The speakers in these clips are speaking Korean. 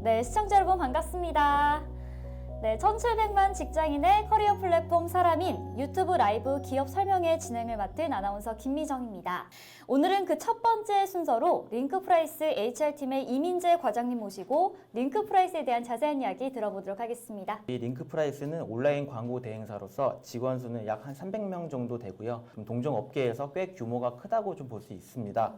네, 시청자 여러분 반갑습니다. 네, 1700만 직장인의 커리어 플랫폼 사람인 유튜브 라이브 기업 설명회 진행을 맡은 아나운서 김미정입니다. 오늘은 그 첫 번째 순서로 링크프라이스 HR팀의 이민재 과장님 모시고 링크프라이스에 대한 자세한 이야기 들어보도록 하겠습니다. 이 링크프라이스는 온라인 광고 대행사로서 직원 수는 약 한 300명 정도 되고요. 동종 업계에서 꽤 규모가 크다고 좀 볼 수 있습니다.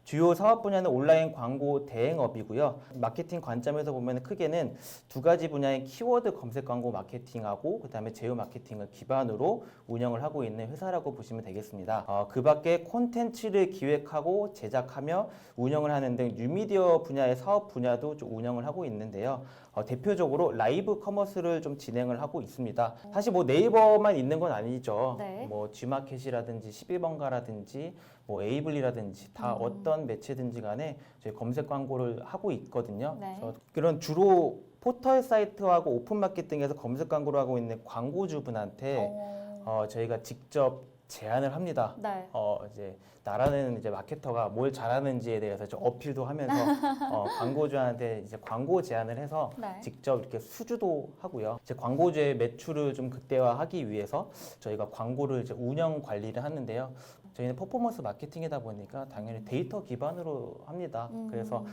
주요 사업 분야는 온라인 광고 대행업이고요. 마케팅 관점에서 보면 크게는 두 가지 분야의 키워드 검색 광고 마케팅하고 그다음에 제휴 마케팅을 기반으로 운영을 하고 있는 회사라고 보시면 되겠습니다. 그 밖에 콘텐츠를 기획하고 제작하며 운영을 하는 등 뉴미디어 분야의 사업 분야도 좀 운영을 하고 있는데요. 대표적으로 라이브 커머스를 좀 진행을 하고 있습니다. 사실 뭐 네이버만 있는 건 아니죠. 네. 뭐 G마켓이라든지 11번가라든지 뭐 에이블리라든지 다 어떤 매체든지 간에 저희 검색 광고를 하고 있거든요. 네. 그래서 그런 주로 포털 사이트하고 오픈 마케팅에서 검색 광고를 하고 있는 광고주분한테 저희가 직접 제안을 합니다. 네. 이제 나라는 이제 마케터가 뭘 잘하는지에 대해서 좀 어필도 하면서 광고주한테 이제 광고 제안을 해서 네. 직접 이렇게 수주도 하고요. 이제 광고주의 매출을 좀 극대화하기 위해서 저희가 광고를 이제 운영 관리를 하는데요. 저희는 퍼포먼스 마케팅이다 보니까 당연히 데이터 기반으로 합니다. 그래서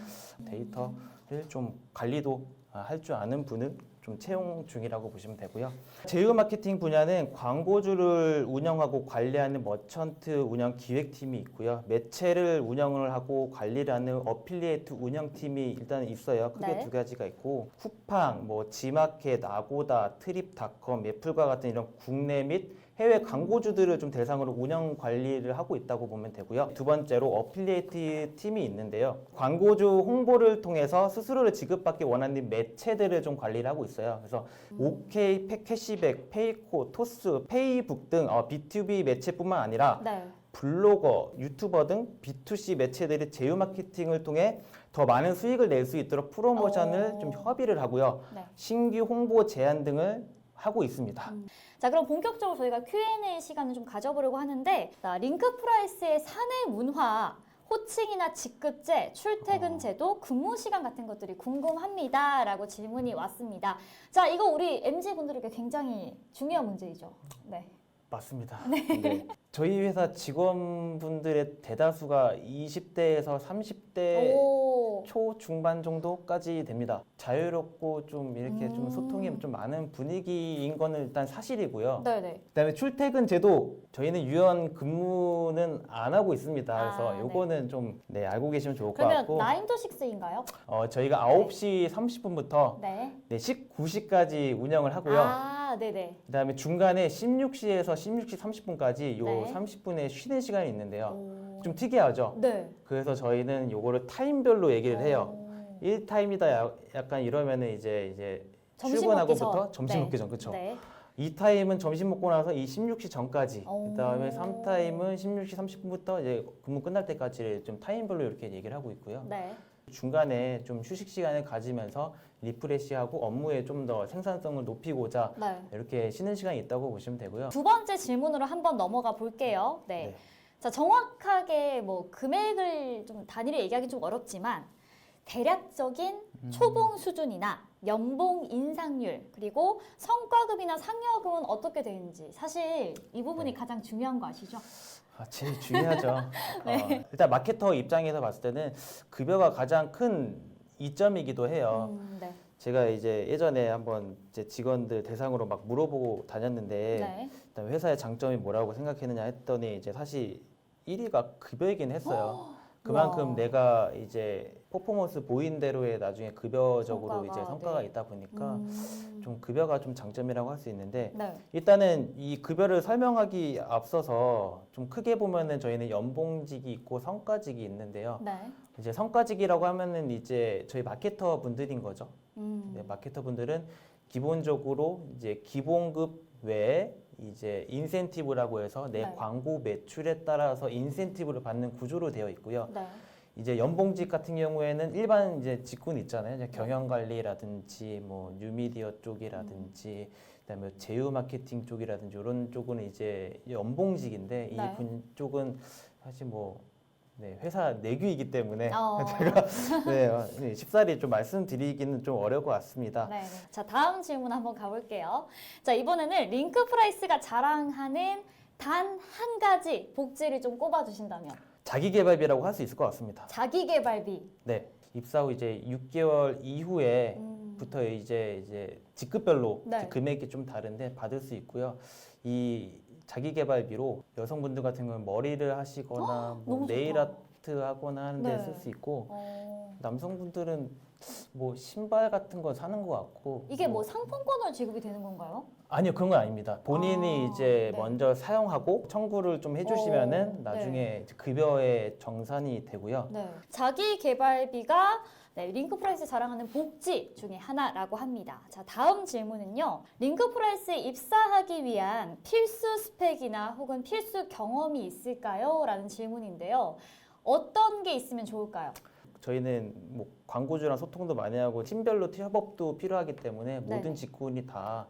데이터를 좀 관리도 할 줄 아는 분을 좀 채용 중이라고 보시면 되고요. 제휴 마케팅 분야는 광고주를 운영하고 관리하는 머천트 운영 기획팀이 있고요. 매체를 운영을 하고 관리를 하는 어필리에이트 운영팀이 일단 있어요. 크게 네. 두 가지가 있고 쿠팡, 뭐 G마켓, 아고다, 트립닷컴, 애플과 같은 이런 국내 및 해외 광고주들을 좀 대상으로 운영 관리를 하고 있다고 보면 되고요. 두 번째로 어필리에이트 팀이 있는데요. 광고주 홍보를 통해서 수수료를 지급받기 원하는 매체들을 좀 관리를 하고 있어요. 그래서 OK, 캐시백, 페이코, 토스, 페이북 등 B2B 매체뿐만 아니라 네. 블로거, 유튜버 등 B2C 매체들의 제휴 마케팅을 통해 더 많은 수익을 낼 수 있도록 프로모션을 좀 협의를 하고요. 네. 신규 홍보 제안 등을 하고 있습니다. 자, 그럼 본격적으로 저희가 Q&A 시간을 좀 가져보려고 하는데, 자, 링크프라이스의 사내 문화, 호칭이나 직급제, 출퇴근 제도, 근무 시간 같은 것들이 궁금합니다. 라고 질문이 왔습니다. 자, 이거 우리 MZ분들에게 굉장히 중요한 문제이죠. 네. 맞습니다. 네. 저희 회사 직원분들의 대다수가 20대에서 30대 오. 초중반 정도까지 됩니다. 자유롭고 좀 이렇게 좀 소통이 좀 많은 분위기인 거는 일단 사실이고요. 네네. 그다음에 출퇴근 제도 저희는 유연 근무는 안 하고 있습니다. 그래서 네. 요거는 좀 알고 계시면 좋을 것 그러면 같고 9 to 6인가요? 저희가 9시 30분부터 네. 19시까지 운영을 하고요. 아, 네네. 그다음에 중간에 16시에서 16시 30분까지 요 네. 30분의 쉬는 시간이 있는데요. 오. 좀 특이하죠? 네. 그래서 저희는 요거를 타임별로 얘기를 해요. 오. 1타임이다 약간 이러면은 이제 점심 출근하고부터 먹기 전. 점심 네. 먹기 전, 그쵸? 네. 2타임은 점심 먹고 나서 이 16시 전까지. 오. 그다음에 3타임은 16시 30분부터 이제 근무 끝날 때까지 좀 타임별로 이렇게 얘기를 하고 있고요. 네. 중간에 좀 휴식 시간을 가지면서 리프레시하고 업무에 좀 더 생산성을 높이고자 네. 이렇게 쉬는 시간이 있다고 보시면 되고요. 두 번째 질문으로 한번 넘어가 볼게요. 네. 네. 자, 정확하게 뭐 금액을 좀 단위를 얘기하기 좀 어렵지만 대략적인 초봉 수준이나 연봉 인상률 그리고 성과급이나 상여금은 어떻게 되는지 사실 이 부분이 가장 중요한 거 아시죠? 제일 중요하죠. 일단 마케터 입장에서 봤을 때는 급여가 가장 큰 이점이기도 해요. 네. 제가 이제 예전에 한번 제 직원들 대상으로 막 물어보고 다녔는데 네. 일단 회사의 장점이 뭐라고 생각했느냐 했더니 이제 사실 1위가 급여이긴 했어요. 그만큼 와. 내가 이제 퍼포먼스 보인 대로의 나중에 급여적으로 성과가, 이제 성과가 네. 있다 보니까 좀 급여가 좀 장점이라고 할 수 있는데 네. 일단은 이 급여를 설명하기 앞서서 좀 크게 보면은 저희는 연봉직이 있고 성과직이 있는데요. 네. 이제 성과직이라고 하면은 이제 저희 마케터 분들인 거죠. 음. 마케터 분들은 기본적으로 이제 기본급 외에 이제 인센티브라고 해서 내 네. 광고 매출에 따라서 인센티브를 받는 구조로 되어 있고요. 네. 이제 연봉직 같은 경우에는 일반 이제 직군 있잖아요. 이제 경영관리라든지 뭐 뉴미디어 쪽이라든지 그다음에 제휴 마케팅 쪽이라든지 이런 쪽은 이제 연봉직인데 네. 이 분 쪽은 사실 뭐 네, 회사 내규이기 때문에 어. 네, 쉽사리 좀 말씀드리기는 좀 어려울 것 같습니다. 네. 자, 다음 질문 한번 가볼게요. 자, 이번에는 링크프라이스가 자랑하는 단 한 가지 복지를 좀 꼽아주신다면? 자기 개발비라고 할 수 있을 것 같습니다. 자기 개발비. 네, 입사 후 이제 6개월 이후에부터 이제 직급별로 네. 이제 금액이 좀 다른데 받을 수 있고요. 이 자기 개발비로 여성분들 같은 경우는 머리를 하시거나 뭐 너무 네일 좋다. 아트 하거나 하는데 네. 쓸 수 있고 어, 남성분들은 뭐 신발 같은 거 사는 것 같고 이게 뭐 상품권으로 지급이 되는 건가요? 아니요, 그런 건 아닙니다. 본인이 아, 이제 네. 먼저 사용하고 청구를 좀 해주시면은 오, 나중에 이제 급여에 정산이 되고요. 네. 자기 개발비가 네, 링크프라이스 자랑하는 복지 중에 하나라고 합니다. 자, 다음 질문은요. 링크프라이스에 입사하기 위한 필수 스펙이나 혹은 필수 경험이 있을까요? 라는 질문인데요. 어떤 게 있으면 좋을까요? 저희는 뭐 광고주랑 소통도 많이 하고 팀별로 협업도 필요하기 때문에 네네. 모든 직군이 다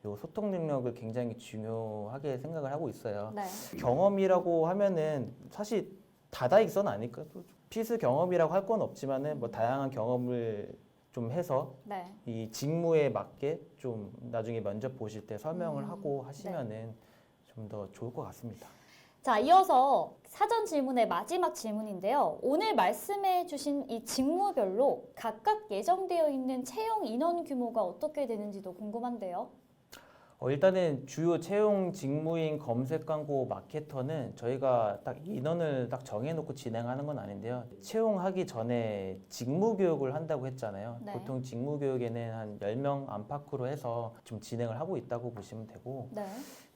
요 소통 능력을 굉장히 중요하게 생각을 하고 있어요. 네. 경험이라고 하면은 사실 다다익선 아닐까? 필수 경험이라고 할 건 없지만은 뭐 다양한 경험을 좀 해서 네. 이 직무에 맞게 좀 나중에 면접 보실 때 설명을 하고 네. 하시면은 좀 더 좋을 것 같습니다. 자, 이어서 사전 질문의 마지막 질문인데요. 오늘 말씀해 주신 이 직무별로 각각 예정되어 있는 채용 인원 규모가 어떻게 되는지도 궁금한데요. 일단은 주요 채용 직무인 검색 광고 마케터는 저희가 딱 인원을 딱 정해놓고 진행하는 건 아닌데요. 채용하기 전에 직무 교육을 한다고 했잖아요. 네. 보통 직무 교육에는 한 10명 안팎으로 해서 좀 진행을 하고 있다고 보시면 되고, 네.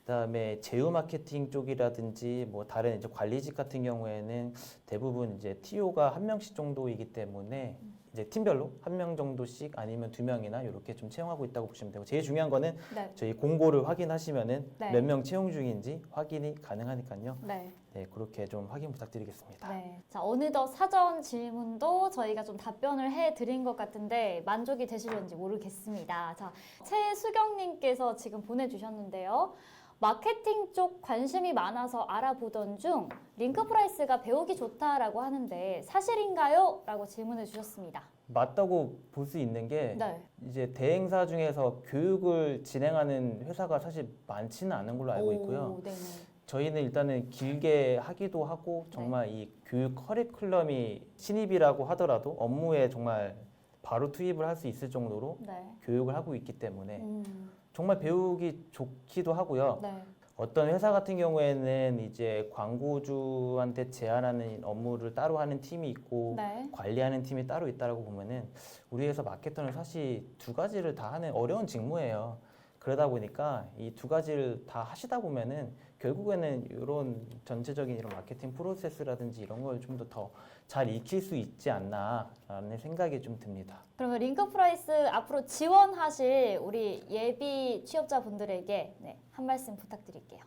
그다음에 제휴 마케팅 쪽이라든지 뭐 다른 이제 관리직 같은 경우에는 대부분 이제 TO가 한 명씩 정도이기 때문에 이제 팀별로 한 명 정도씩 아니면 2명이나 이렇게 좀 채용하고 있다고 보시면 되고, 제일 중요한 거는 네. 저희 공고를 확인하시면은 네. 몇 명 채용 중인지 확인이 가능하니까요. 네. 네, 그렇게 좀 확인 부탁드리겠습니다. 네. 자, 어느덧 사전 질문도 저희가 좀 답변을 해 드린 것 같은데 만족이 되시는지 모르겠습니다. 자, 최수경님께서 지금 보내주셨는데요. 마케팅 쪽 관심이 많아서 알아보던 중 링크프라이스가 배우기 좋다라고 하는데 사실인가요? 라고 질문해 주셨습니다. 맞다고 볼 수 있는 게 네. 이제 대행사 중에서 교육을 진행하는 회사가 사실 많지는 않은 걸로 알고 있고요. 오, 네네. 저희는 일단은 길게 하기도 하고 정말 이 교육 커리큘럼이 신입이라고 하더라도 업무에 정말 바로 투입을 할 수 있을 정도로 네. 교육을 하고 있기 때문에 음, 정말 배우기 좋기도 하고요. 네. 어떤 회사 같은 경우에는 이제 광고주한테 제안하는 업무를 따로 하는 팀이 있고 네. 관리하는 팀이 따로 있다라고 보면은 우리 회사 마케터는 사실 두 가지를 다 하는 어려운 직무예요. 그러다 보니까 이 두 가지를 다 하시다 보면은 결국에는 이런 전체적인 이런 마케팅 프로세스라든지 이런 걸 좀 더 잘 익힐 수 있지 않나라는 생각이 좀 듭니다. 그러면 링크프라이스 앞으로 지원하실 우리 예비 취업자분들에게 네, 한 말씀 부탁드릴게요.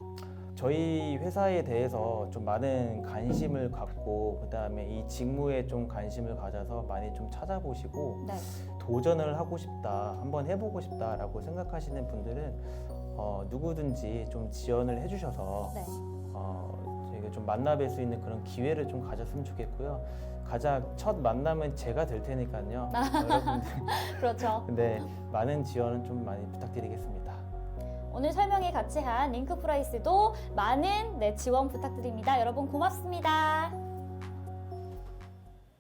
저희 회사에 대해서 좀 많은 관심을 갖고 그다음에 이 직무에 좀 관심을 가져서 많이 좀 찾아보시고 네. 도전을 하고 싶다, 한번 해보고 싶다라고 생각하시는 분들은 누구든지 좀 지원을 해주셔서 네. 저희가 좀 만나뵐 수 있는 그런 기회를 좀 가졌으면 좋겠고요. 가장 첫 만남은 제가 될 테니까요. 여러분들 그렇죠. 근데 많은 지원은 좀 많이 부탁드리겠습니다. 오늘 설명에 같이 한 링크프라이스도 많은 네, 지원 부탁드립니다. 여러분 고맙습니다.